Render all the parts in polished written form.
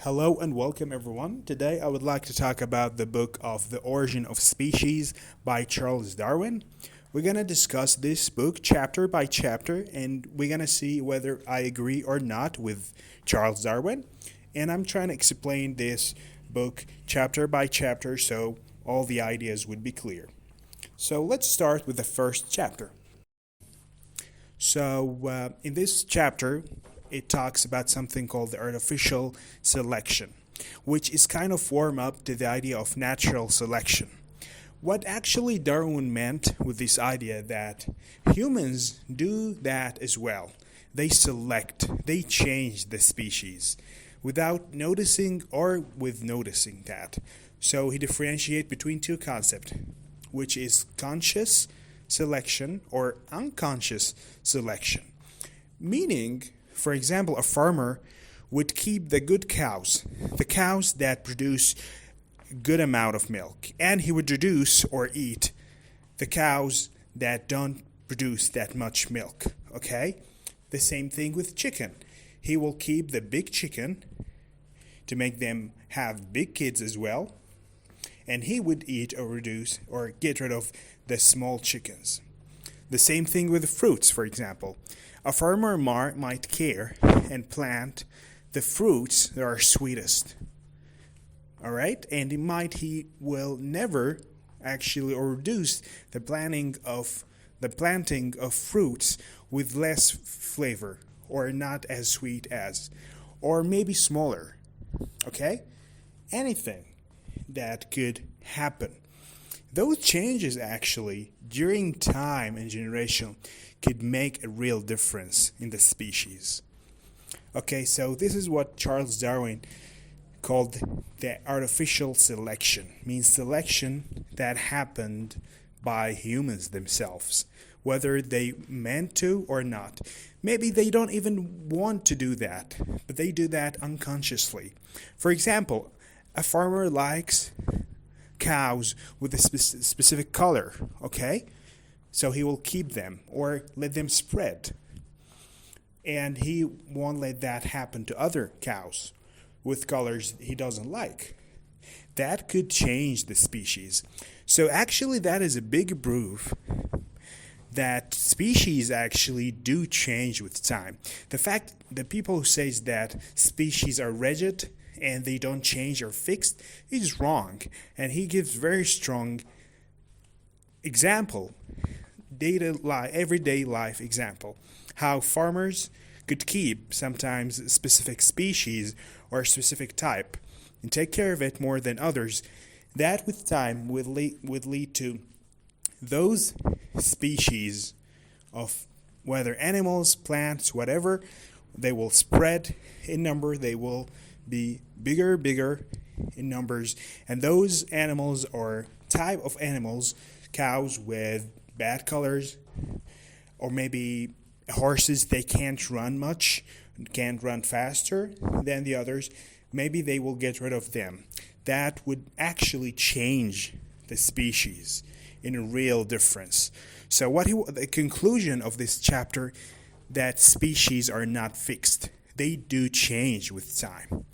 Hello and welcome everyone. Today I would like to talk about the book of The Origin of Species by Charles Darwin. We're going to discuss this book chapter by chapter and we're going to see whether I agree or not with Charles Darwin. And I'm trying to explain this book chapter by chapter so all the ideas would be clear. So let's start with the first chapter. So in this chapter, it talks about something called the artificial selection, which is kind of warm up to the idea of natural selection. What actually Darwin meant with this idea that humans do that as well. They select, they change the species without noticing or with noticing that. So he differentiates between two concepts, which is conscious selection or unconscious selection. Meaning, for example, a farmer would keep the good cows, the cows that produce a good amount of milk, and he would reduce or eat the cows that don't produce that much milk, okay? The same thing with chicken. He will keep the big chicken to make them have big kids as well, and he would eat or reduce or get rid of the small chickens. The same thing with the fruits, for example. A farmer might care and plant the fruits that are sweetest. All right? And he will never actually or reduce the planting of fruits with less flavor or not as sweet as, or maybe smaller. Okay? Anything that could happen. Those changes actually during time and generation could make a real difference in the species. Okay, so this is what Charles Darwin called the artificial selection. Means selection that happened by humans themselves, whether they meant to or not. Maybe they don't even want to do that, but they do that unconsciously. For example, a farmer likes cows with a specific color, okay? So he will keep them or let them spread. And he won't let that happen to other cows with colors he doesn't like. That could change the species. So actually that is a big proof that species actually do change with time. The fact that people who says that species are rigid and they don't change or fixed is wrong. And he gives very strong example, everyday life example, how farmers could keep sometimes a specific species or a specific type and take care of it more than others. That with time would lead to those species of whether animals, plants, whatever, they will spread in number, they will be bigger in numbers, and those animals or type of animals, cows with bad colors, or maybe horses, they can't run much, can't run faster than the others, maybe they will get rid of them. That would actually change the species in a real difference. So the conclusion of this chapter, that species are not fixed. They do change with time.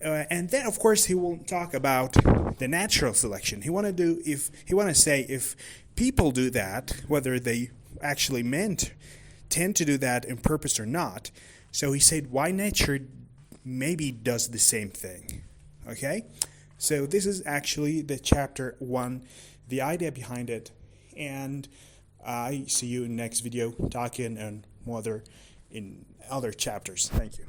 And then, of course, he will talk about the natural selection. He want to say if people do that, whether they actually tend to do that in purpose or not. So he said, why nature maybe does the same thing. Okay? So this is actually the chapter 1, the idea behind it. And I see you in the next video talking and more in other chapters. Thank you.